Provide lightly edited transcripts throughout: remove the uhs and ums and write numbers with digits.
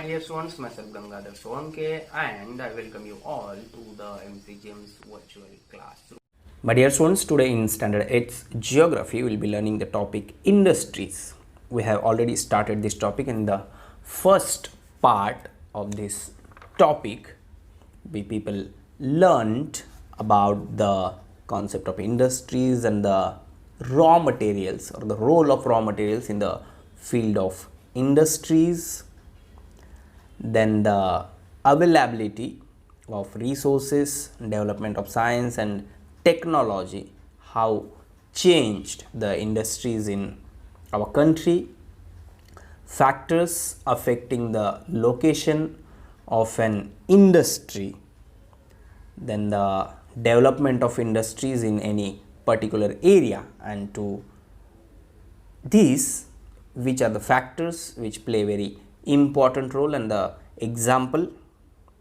dear students, myself Gangadhar Sonke, and I welcome you all to the MCGM's virtual classroom. My dear students, today in Standard 8's Geography, we will be learning the topic Industries. We have already started this topic. In the first part of this topic, we people learned about the concept of industries and the raw materials, or the role of raw materials in the field of industries. Then the availability of resources, development of science and technology, how changed the industries in our country, factors affecting the location of an industry, then the development of industries in any particular area, and to these, which are the factors which play very important role, and the example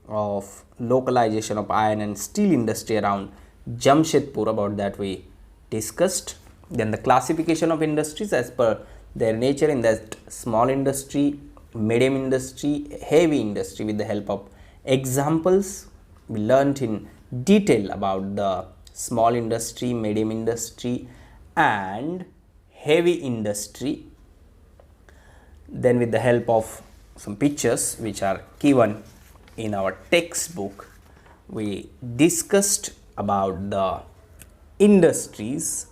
of localization of iron and steel industry around Jamshedpur, about that we discussed. Then the classification of industries as per their nature, in that small industry, medium industry, heavy industry. With the help of examples, we learnt in detail about the small industry, medium industry and heavy industry. Then with the help of some pictures which are given in our textbook, we discussed about the industries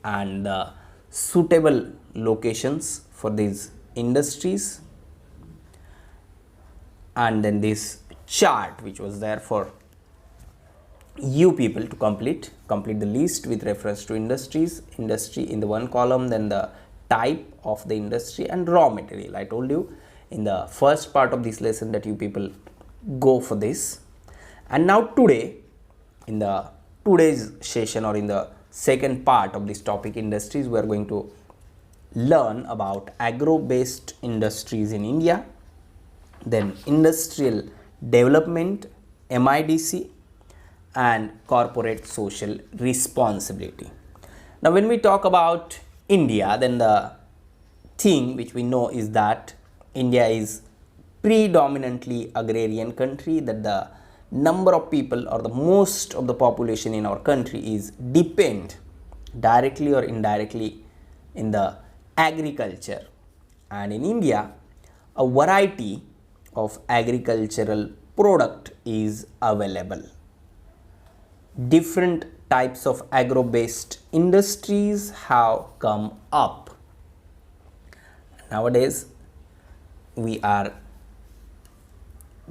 and the suitable locations for these industries, and then this chart which was there for you people to complete the list with reference to industries, industry in the one column, then the type of the industry and raw material. I told you in the first part of this lesson that you people go for this. And now today, in the today's session, or in the second part of this topic industries, we are going to learn about agro-based industries in India, then industrial development, MIDC, and corporate social responsibility. Now when we talk about India, then the thing which we know is that India is predominantly agrarian country, that the number of people, or the most of the population in our country, is depend directly or indirectly in the agriculture. And in India, a variety of agricultural product is available. Different types of agro-based industries have come up. Nowadays, we are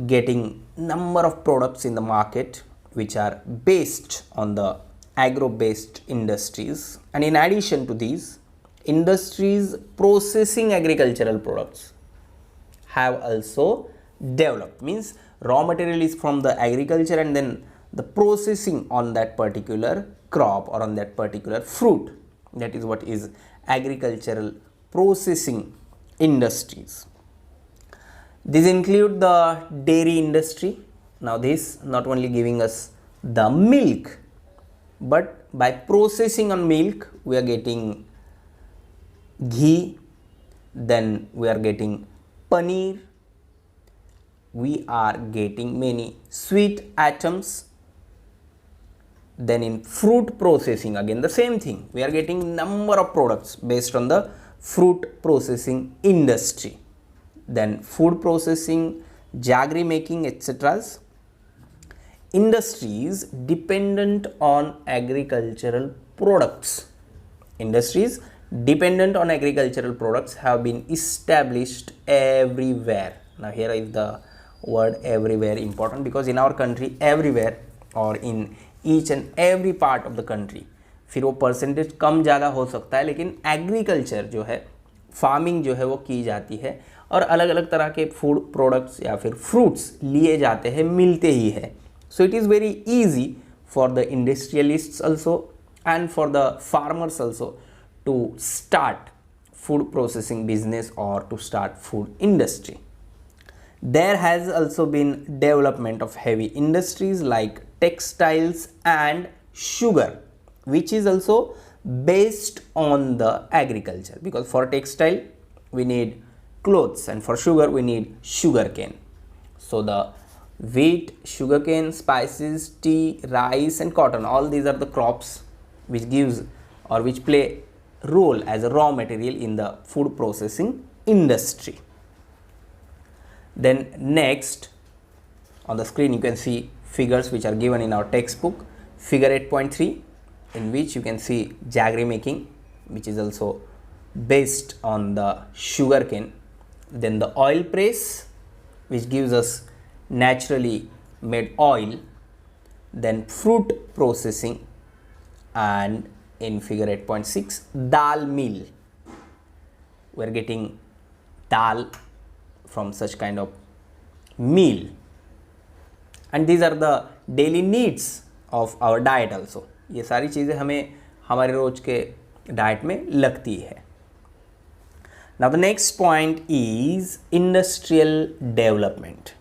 getting number of products in the market which are based on the agro-based industries, and in addition to these, industries processing agricultural products have also developed. Means raw material is from the agriculture, and then the processing on that particular crop or on that particular fruit, that is what is agricultural processing industries. These include the dairy industry. Now this not only giving us the milk, but by processing on milk we are getting ghee, then we are getting paneer, we are getting many sweet items. Then in fruit processing, again the same thing, we are getting number of products based on the fruit processing industry. Then food processing, jaggery making, etc. Industries dependent on agricultural products. Industries dependent on agricultural products have been established everywhere. Now here is the word everywhere important, because in our country everywhere, or in each and every part of the country, फिर वो percentage कम ज़्यादा हो सकता है, लेकिन agriculture जो है, farming जो है वो की जाती है, और अलग अलग तरह के फूड प्रोडक्ट्स या फिर फ्रूट्स लिए जाते हैं, मिलते ही है. So it is very easy for the industrialists also and for the farmers also to start food processing business or to start food industry. There has also been development of heavy industries like textiles and sugar, which is also based on the agriculture, because for textile we need clothes, and for sugar we need sugarcane. So the wheat, sugarcane, spices, tea, rice and cotton, all these are the crops which gives or which play role as a raw material in the food processing industry. Then next on the screen you can see figures which are given in our textbook. Figure 8.3, in which you can see jaggery making, which is also based on the sugarcane. Then the oil press, which gives us naturally made oil. Then fruit processing, and in figure 8.6 dal mill, we are getting dal from such kind of meal, and these are the daily needs of our diet also. ये सारी चीज़ें हमें हमारे रोज के diet में लगती है. Now the next point is industrial development.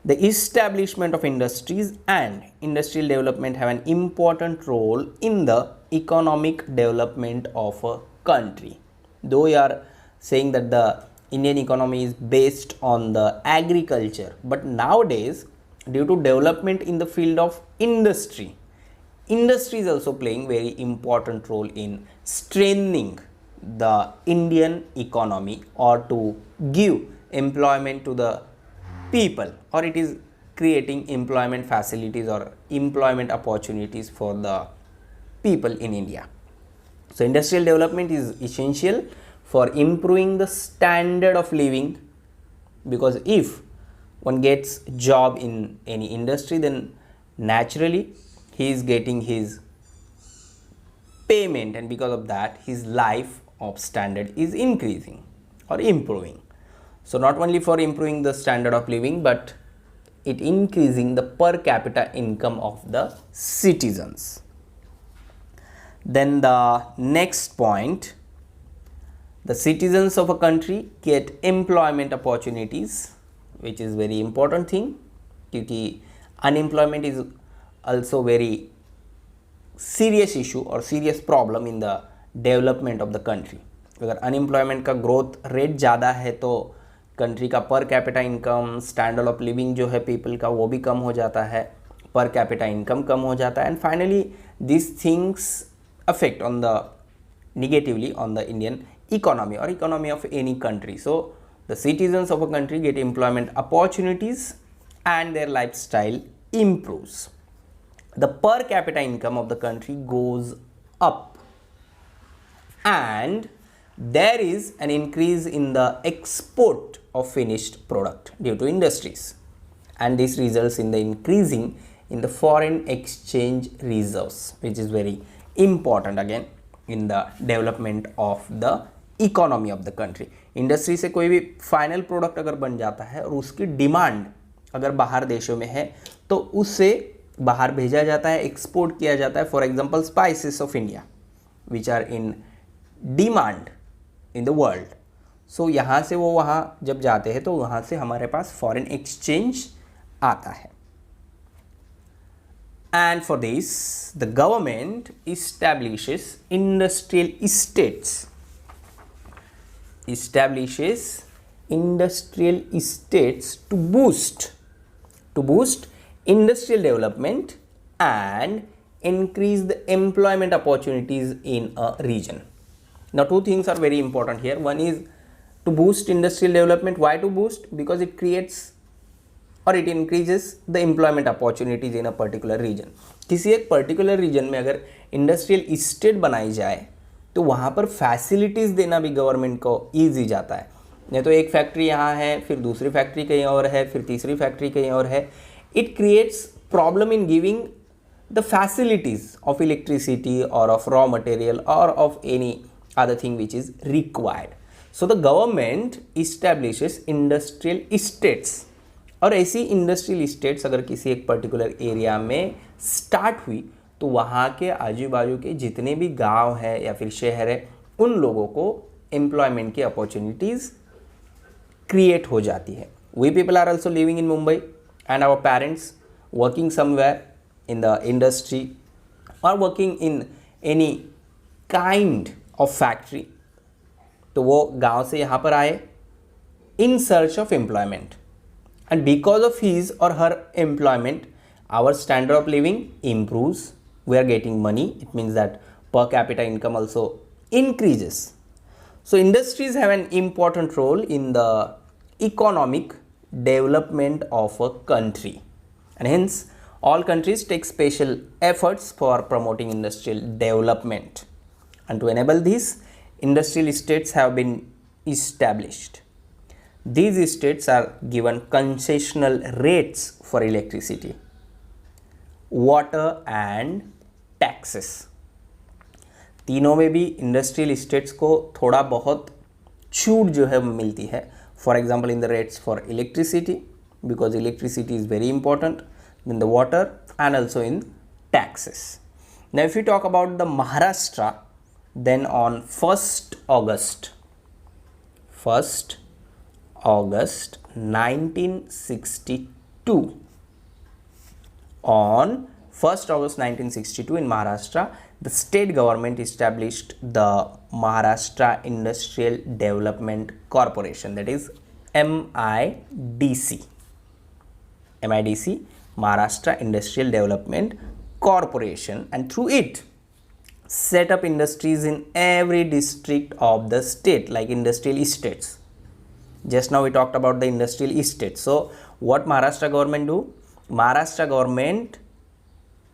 The establishment of industries and industrial development have an important role in the economic development of a country. Though we are saying that the Indian economy is based on the agriculture, but nowadays due to development in the field of industry, industry is also playing very important role in strengthening the Indian economy, or to give employment to the people, or it is creating employment facilities or employment opportunities for the people in India. So industrial development is essential for improving the standard of living, because if one gets job in any industry, then naturally he is getting his payment, and because of that his life of standard is increasing or improving. So not only for improving the standard of living, but it increasing the per capita income of the citizens. Then the next point, the citizens of a country get employment opportunities, which is very important thing, because unemployment is also very serious issue or serious problem in the development of the country. अगर unemployment का growth rate ज़्यादा है तो country का per capita income, standard of living जो है people का वो भी कम हो जाता है, पर कैपिटा इनकम कम हो जाता है, and finally this things affect on the negatively on the Indian economy or economy of any country. So the citizens of a country get employment opportunities and their lifestyle improves. The per capita income of the country goes up, and there is an increase in the export of finished product due to industries, and this results in the increasing in the foreign exchange reserves, which is very important again in the development of the economy of the country. Industry से कोई भी final product अगर बन जाता है और उसकी demand अगर बाहर देशों में है तो उससे बाहर भेजा जाता है, एक्सपोर्ट किया जाता है. For example spices of India which are in demand in the world. So यहाँ से वो वहाँ जब जाते हैं तो वहाँ से हमारे पास फॉरेन एक्सचेंज आता है. And for this, the government establishes industrial estates. Establishes industrial estates to boost industrial development and increase the employment opportunities in a region. Now, two things are very important here. One is to boost industrial development. Why to boost? Because it creates और it increases the employment opportunities in a particular region. किसी एक particular reason में अगर industrial estate बनाई जाए तो वहाँ पर फैसिलिटीज़ देना भी गवर्नमेंट को ईजी जाता है. नहीं तो एक फैक्ट्री यहाँ है, फिर दूसरी फैक्ट्री कहीं और है, फिर तीसरी फैक्ट्री कहीं और है. It creates problem in giving the facilities of electricity और ऑफ रॉ मटेरियल और of any other thing which is required. So the government establishes industrial estates, और ऐसी इंडस्ट्रियल इस्टेट्स अगर किसी एक पर्टिकुलर एरिया में स्टार्ट हुई तो वहाँ के आजू बाजू के जितने भी गांव है या फिर शहर है उन लोगों को एम्प्लॉयमेंट की अपॉर्चुनिटीज़ क्रिएट हो जाती है. We people are also living in Mumbai and our parents working somewhere in the industry और working in any kind of factory. तो वो गांव से यहाँ पर आए, in search of employment, and because of his or her employment our standard of living improves, we are getting money. It means that per capita income also increases. So industries have an important role in the economic development of a country, and hence all countries take special efforts for promoting industrial development, and to enable this industrial estates have been established. These estates are given concessional rates for electricity, water and taxes. तीनों में भी industrial estates को थोड़ा बहुत छूट जो है मिलती है. For example in the rates for electricity, because electricity is very important, then the water and also in taxes. Now if we talk about the Maharashtra, then on 1st August 1962, on 1st August 1962 in Maharashtra, the state government established the Maharashtra Industrial Development Corporation, that is MIDC, Maharashtra Industrial Development Corporation, and through it set up industries in every district of the state, like industrial estates. Just now we talked about the industrial estates. So what Maharashtra government do? Maharashtra government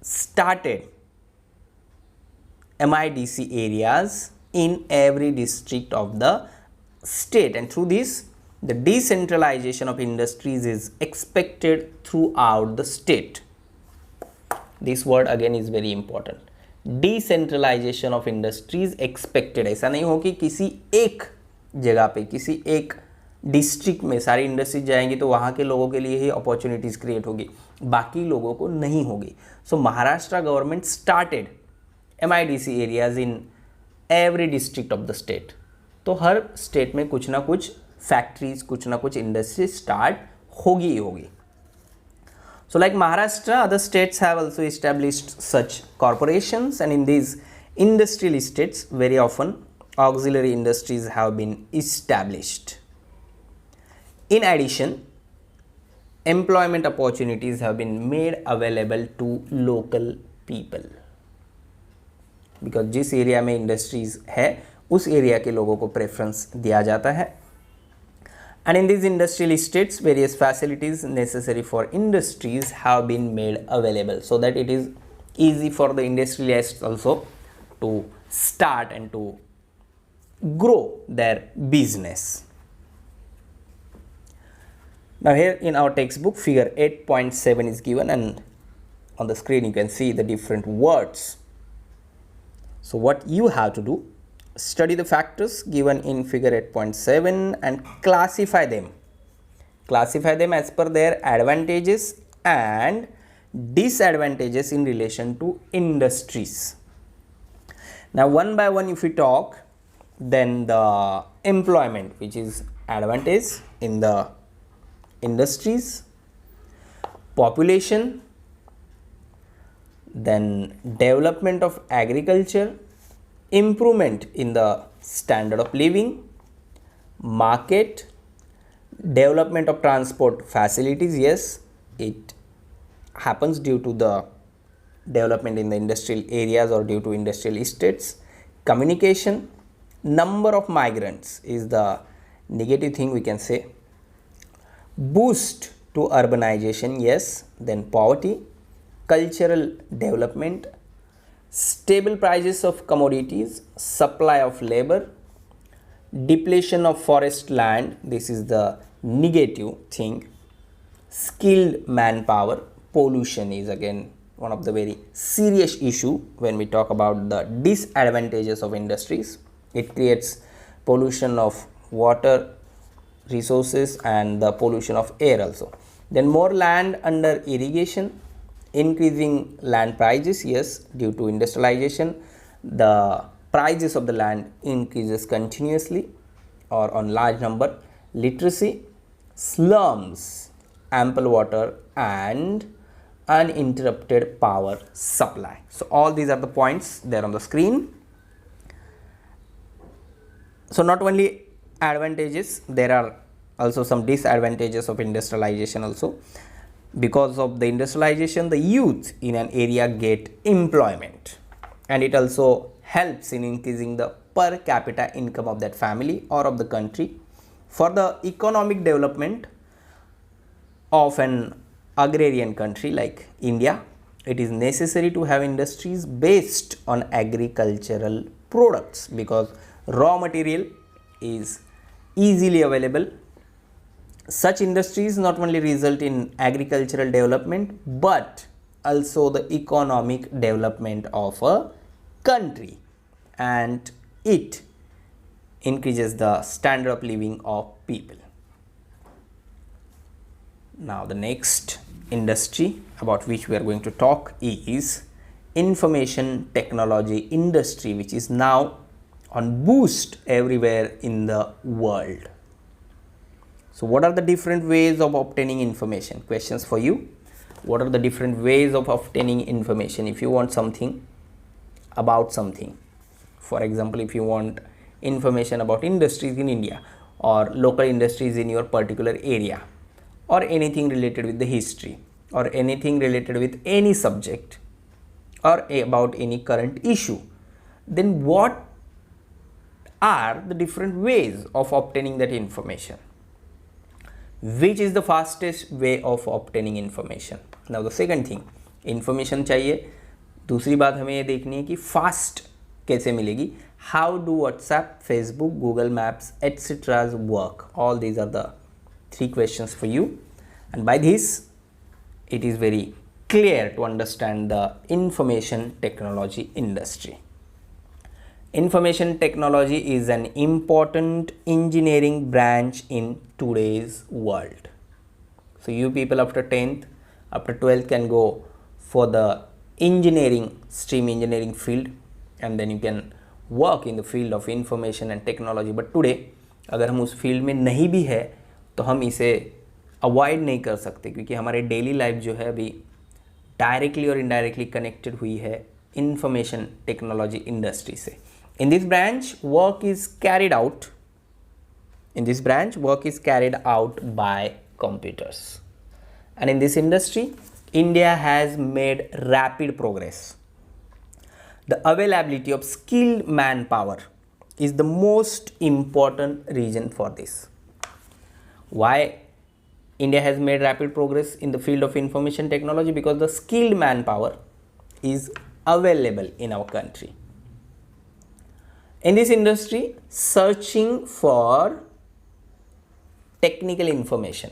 started MIDC areas in every district of the state, and through this the decentralization of industries is expected throughout the state. This word again is very important. Decentralization of industries expected. ऐसा नहीं हो कि किसी एक जगह पे, किसी एक डिस्ट्रिक्ट में सारी इंडस्ट्रीज जाएंगी तो वहाँ के लोगों के लिए ही अपॉर्चुनिटीज़ क्रिएट होगी, बाकी लोगों को नहीं होगी. So Maharashtra government started MIDC areas in every district of the state. तो हर स्टेट में कुछ ना कुछ फैक्ट्रीज, कुछ ना कुछ इंडस्ट्री स्टार्ट होगी ही होगी. So like Maharashtra, other states have also established such corporations, and in these industrial estates very often auxiliary industries have been established. In addition, employment opportunities have been made available to local people, because जिस area में industries है उस area के लोगों को preference दिया जाता है. And in these industrial estates, various facilities necessary for industries have been made available, so that it is easy for the industrialists also to start and to grow their business. Now here in our textbook, figure 8.7 is given, and on the screen you can see the different words. So what you have to do, study the factors given in figure 8.7 and classify them. Classify them as per their advantages and disadvantages in relation to industries. Now one by one if we talk, then the employment, which is advantage in the industries, population, then development of agriculture, improvement in the standard of living, market, development of transport facilities. Yes, it happens due to the development in the industrial areas or due to industrial estates. Communication, number of migrants is the negative thing we can say. Boost to urbanization, yes. Then poverty, cultural development, stable prices of commodities, supply of labor, depletion of forest land, this is the negative thing. Skilled manpower, pollution is again one of the very serious issue when we talk about the disadvantages of industries. It creates pollution of water resources and the pollution of air also. Then more land under irrigation, increasing land prices, yes, due to industrialization the prices of the land increases continuously or on large number. Literacy, slums, ample water and uninterrupted power supply. So all these are the points there on the screen. So not only advantages, there are also some disadvantages of industrialization also. Because of the industrialization, the youth in an area get employment, and it also helps in increasing the per capita income of that family or of the country. For the economic development of an agrarian country like India, it is necessary to have industries based on agricultural products, because raw material is easily available. Such industries not only result in agricultural development but also the economic development of a country, and it increases the standard of living of people. Now the next industry about which we are going to talk is information technology industry, which is now on boost everywhere in the world. So what are the different ways of obtaining information? Questions for you. What are the different ways of obtaining information? If you want something about something, for example, if you want information about industries in India or local industries in your particular area, or anything related with the history, or anything related with any subject, or about any current issue, then what are the different ways of obtaining that information? Which is the fastest way of obtaining information? Now the second thing, information चाहिए, दूसरी बात हमें ये देखनी है कि fast कैसे मिलेगी. How do WhatsApp, Facebook, Google Maps, etc. work? All these are the three questions for you, and by this it is very clear to understand the information technology industry. Information technology is an important engineering branch in today's world. So you people after 10th, after 12th can go for the engineering stream, engineering field, and then you can work in the field of information and technology. But today अगर हम उस field में नहीं भी है तो हम इसे अवॉइड नहीं कर सकते, क्योंकि हमारे डेली लाइफ जो है अभी डायरेक्टली और इनडायरेक्टली कनेक्टेड हुई है इंफॉर्मेशन टेक्नोलॉजी इंडस्ट्री से. In this branch, work is carried out by computers, and in this industry, India has made rapid progress. The availability of skilled manpower is the most important reason for this. Why India has made rapid progress in the field of information technology? Because the skilled manpower is available in our country. In this industry, searching for technical information,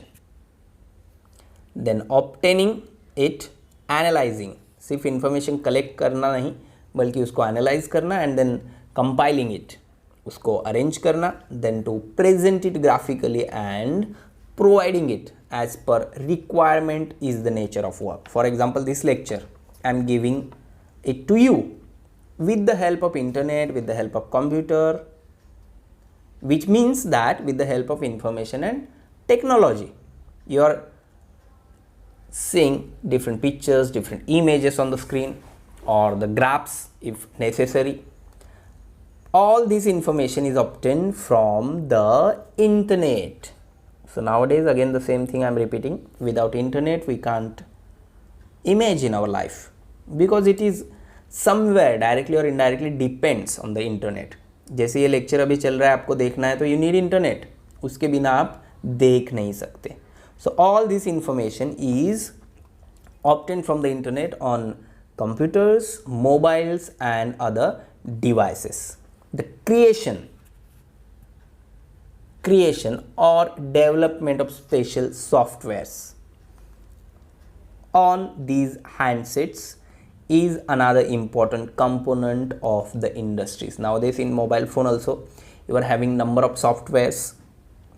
then obtaining it, analyzing, सिर्फ information collect करना नहीं बल्कि उसको analyze करना, and then compiling it, उसको arrange करना, then to present it graphically and providing it as per requirement is the nature of work. For example, this lecture I am giving it to you with the help of internet, with the help of computer, which means that with the help of information and technology, you are seeing different pictures, different images on the screen, or the graphs if necessary. All this information is obtained from the internet. So nowadays again the same thing I am repeating, without internet we can't imagine our life, because it is somewhere directly or indirectly depends on the internet. जैसे ये lecture अभी चल रहा है, आपको देखना है तो you need internet, उसके बिना आप देख नहीं सकते. So all this information is obtained from the internet on computers, mobiles and other devices. The creation or development of special softwares on these handsets is another important component of the industries. Nowadays in mobile phone also you are having number of softwares,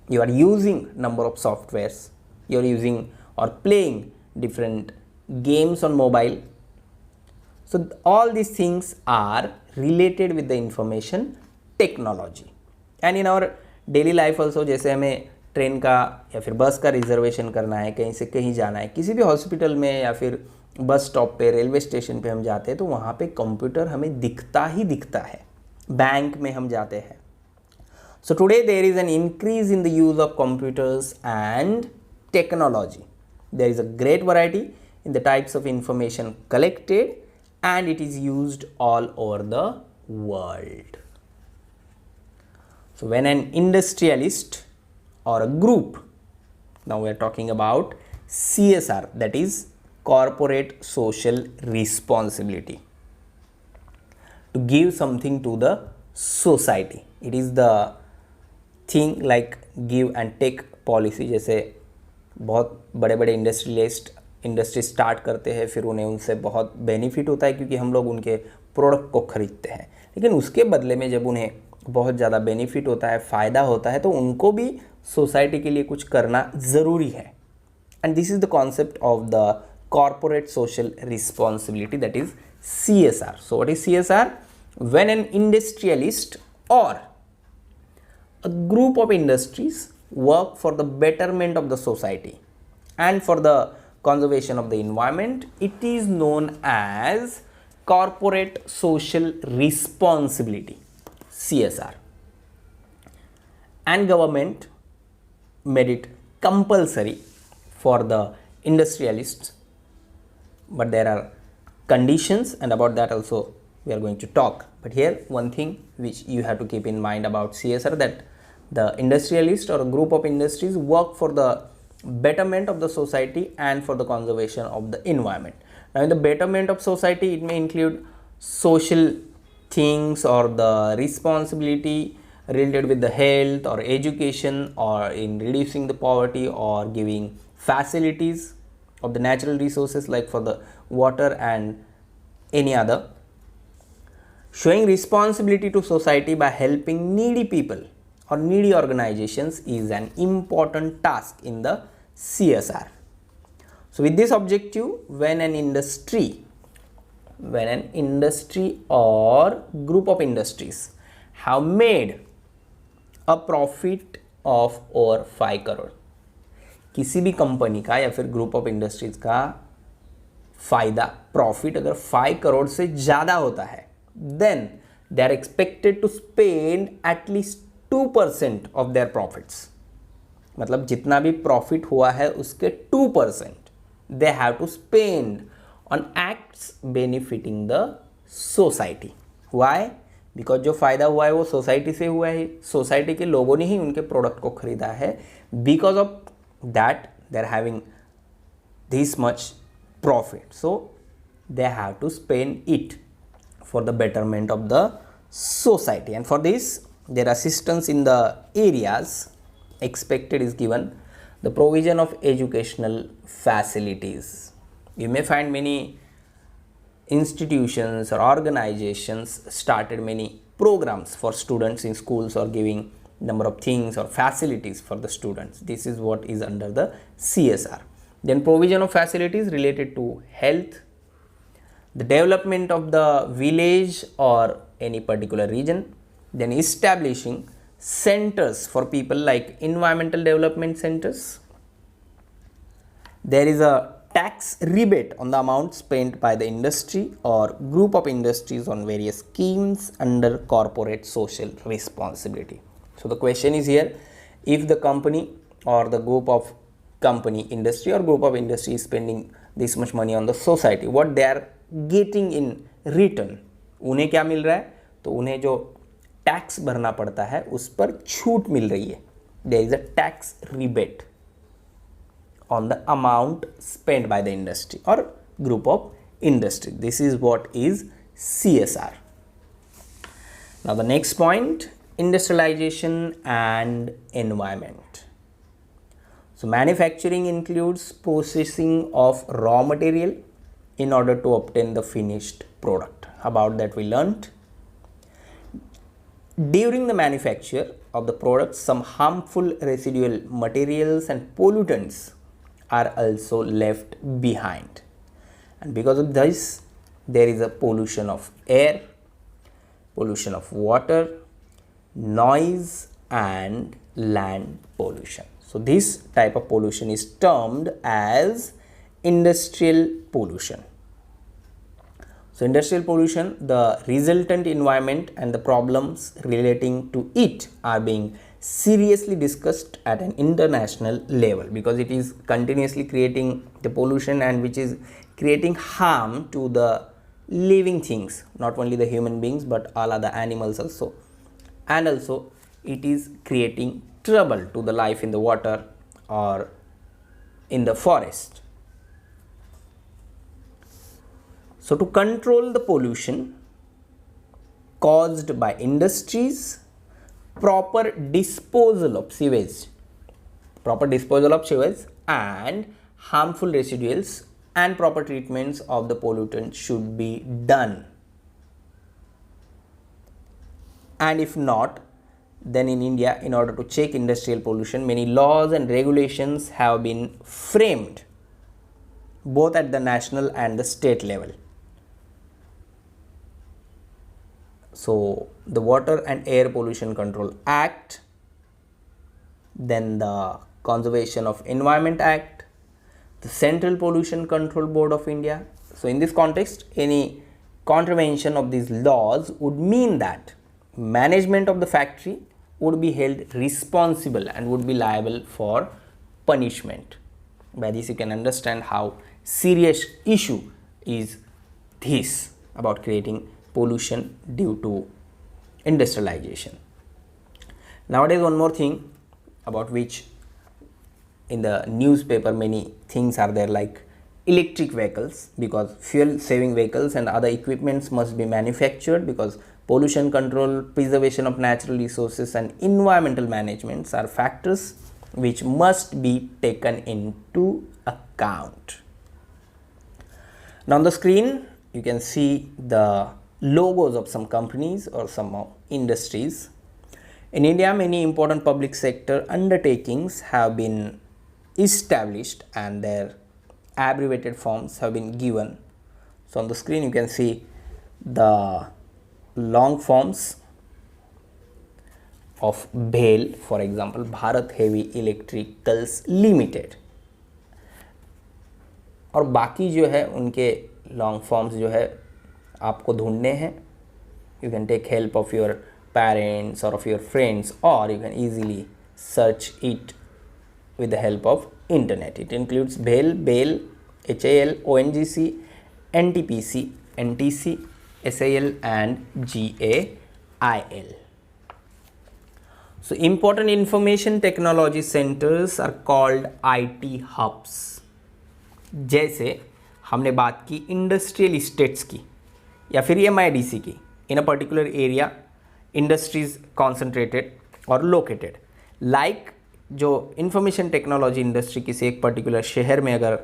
you are using number of softwares, you are using or playing different games on mobile. So all these things are related with the information technology. And in our daily life also, जैसे हमें train का या फिर बस का reservation करना है, कहीं से कहीं जाना है, किसी भी हॉस्पिटल में या फिर बस स्टॉप पे, रेलवे स्टेशन पे हम जाते हैं तो वहाँ पे कंप्यूटर हमें दिखता ही दिखता है. बैंक में हम जाते हैं So today there is an increase in the use of computers and technology. There is a great variety in the types of information collected and it is used all over the world. So when an industrialist or a group, now we are talking about CSR, that is corporate social responsibility, to give something to the society. It is the thing like give and take policy. जैसे बहुत बड़े बड़े industry start करते हैं, फिर उन्हें उनसे बहुत बेनिफिट होता है क्योंकि हम लोग उनके प्रोडक्ट को ख़रीदते हैं, लेकिन उसके बदले में जब उन्हें बहुत ज़्यादा बेनिफिट होता है, फ़ायदा होता है, तो उनको भी सोसाइटी के लिए कुछ करना ज़रूरी है. And this is the concept of the corporate social responsibility, that is CSR. So what is CSR? When an industrialist or a group of industries work for the betterment of the society and for the conservation of the environment, it is known as corporate social responsibility, CSR. And government made it compulsory for the industrialists, but there are conditions, and about that also we are going to talk. But here one thing which you have to keep in mind about CSR, that the industrialist or a group of industries work for the betterment of the society and for the conservation of the environment. Now in the betterment of society, it may include social things or the responsibility related with the health or education, or in reducing the poverty or giving facilities of the natural resources like for the water and any other. Showing responsibility to society by helping needy people or needy organizations is an important task in the CSR. So with this objective, when an industry or group of industries have made a profit of over 5 crore, किसी भी company का या फिर group of industries का फ़ायदा, profit अगर 5 करोड़ से ज़्यादा होता है, then they are expected to spend at least 2% of their profits. मतलब जितना भी प्रॉफिट हुआ है उसके 2% they have to spend on acts benefiting the society. Why? Because जो फ़ायदा हुआ है वो सोसाइटी से हुआ है, सोसाइटी के लोगों ने ही उनके प्रोडक्ट को ख़रीदा है. Because of that they are having this much profit, so they have to spend it for the betterment of the society, and for this their assistance in the areas expected is given the provision of educational facilities. You may find many institutions or organizations started many programs for students in schools or giving number of things or facilities for the students. This is what is under the CSR. Then provision of facilities related to health, the development of the village or any particular region, then establishing centers for people like environmental development centers. There is a tax rebate on the amount spent by the industry or group of industries on various schemes under corporate social responsibility. So the question is here, if the company or the group of company, industry or group of industry is spending this much money on the society, what they are getting in return, उन्हें क्या मिल रहा है? तो उन्हें जो tax भरना पड़ता है उस पर छूट मिल रही है. There is a tax rebate on the amount spent by the industry or group of industry. This is what is CSR. Now the next point, industrialization and environment. So manufacturing includes processing of raw material in order to obtain the finished product. About that we learnt. During the manufacture of the product, some harmful residual materials and pollutants are also left behind, and because of this there is a pollution of air, pollution of water, noise and land pollution. So this type of pollution is termed as industrial pollution. So industrial pollution, the resultant environment and the problems relating to it are being seriously discussed at an international level, because it is continuously creating the pollution and which is creating harm to the living things, not only the human beings but all other animals also, and also it is creating trouble to the life in the water or in the forest. So to control the pollution caused by industries, proper disposal of sewage and harmful residuals and proper treatments of the pollutants should be done. And if not, then in India, in order to check industrial pollution, many laws and regulations have been framed both at the national and the state level. So the Water and Air Pollution Control Act, then the Conservation of Environment Act, the Central Pollution Control Board of India. So in this context, any contravention of these laws would mean that management of the factory would be held responsible and would be liable for punishment. By this you can understand how serious issue is this about creating pollution due to industrialization. Nowadays, one more thing about which in the newspaper many things are there, like electric vehicles, because fuel saving vehicles and other equipments must be manufactured, because pollution control, preservation of natural resources and environmental management are factors which must be taken into account. Now on the screen you can see the logos of some companies or some industries. In India, many important public sector undertakings have been established and their abbreviated forms have been given. So on the screen you can see the long forms of BHEL, for example, Bharat Heavy Electricals Limited, और बाकी जो है उनके long forms जो है आपको ढूंढने हैं. You can take help of your parents or of your friends, or you can easily search it with the help of internet. It includes BHEL, BHEL, HAL, ONGC, NTPC, NTC, SAL and GAIL. So important information technology centers are called IT hubs. जैसे हमने बात की industrial estates की या फिर MIDC की, in a particular area industries concentrated और located. Like जो इंफॉर्मेशन टेक्नोलॉजी इंडस्ट्री किसी एक पर्टिकुलर शहर में अगर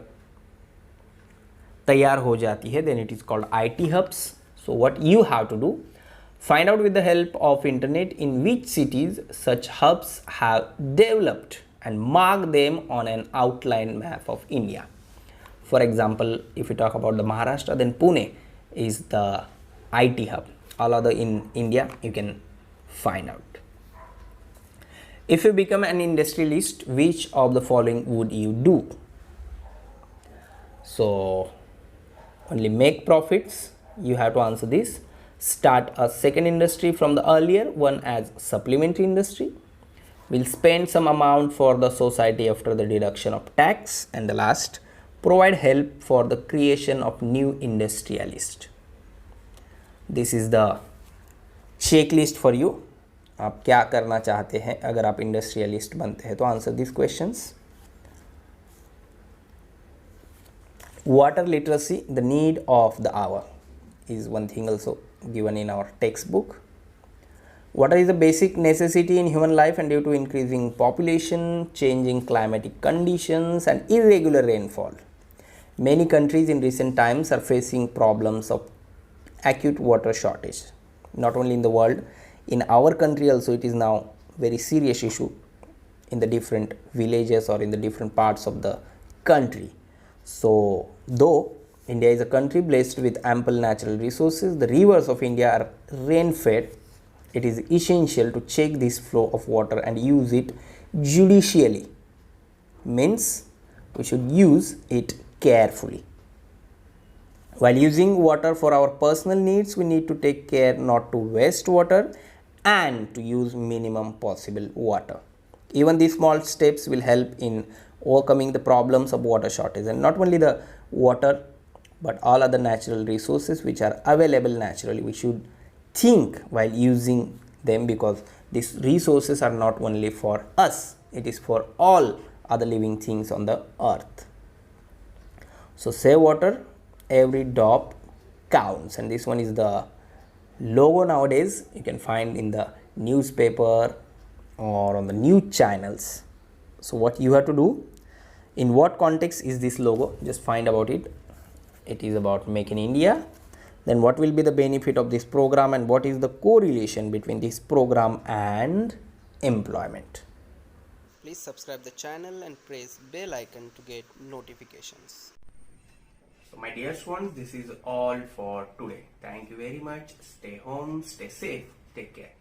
तैयार हो जाती है, then it is called IT hubs. So what you have to do, find out with the help of internet in which cities such hubs have developed and mark them on an outline map of India. For example, if we talk about the Maharashtra, then Pune is the IT hub. All other in India you can find out. If you become an industrialist, which of the following would you do? So only make profits, you have to answer this. Start a second industry from the earlier one as supplementary industry. Will spend some amount for the society after the deduction of tax. And the last, provide help for the creation of new industrialist. This is the checklist for you. आप क्या करना चाहते हैं अगर आप industrialist बनते हैं, तो answer this questions. Water literacy, the need of the hour, is one thing also given in our textbook. Water is a basic necessity in human life, and due to increasing population, changing climatic conditions and irregular rainfall, many countries in recent times are facing problems of acute water shortage. Not only in the world, in our country also it is now very serious issue in the different villages or in the different parts of the country. So though India is a country blessed with ample natural resources, the rivers of India are rain fed. It is essential to check this flow of water and use it judicially. Means we should use it carefully. While using water for our personal needs, we need to take care not to waste water and to use minimum possible water. Even these small steps will help in overcoming the problems of water shortage, and not only the water but all other natural resources which are available naturally. We should think while using them, because these resources are not only for us, it is for all other living things on the earth. So save water, every drop counts. And this one is the logo nowadays you can find in the newspaper or on the news channels. So what you have to do, in what context is this logo, just find about it. It is about Make in India. Then what will be the benefit of this program, and what is the correlation between this program and employment. Please subscribe the channel and press bell icon to get notifications. So my dear ones, this is all for today. Thank you very much. Stay home, stay safe, take care.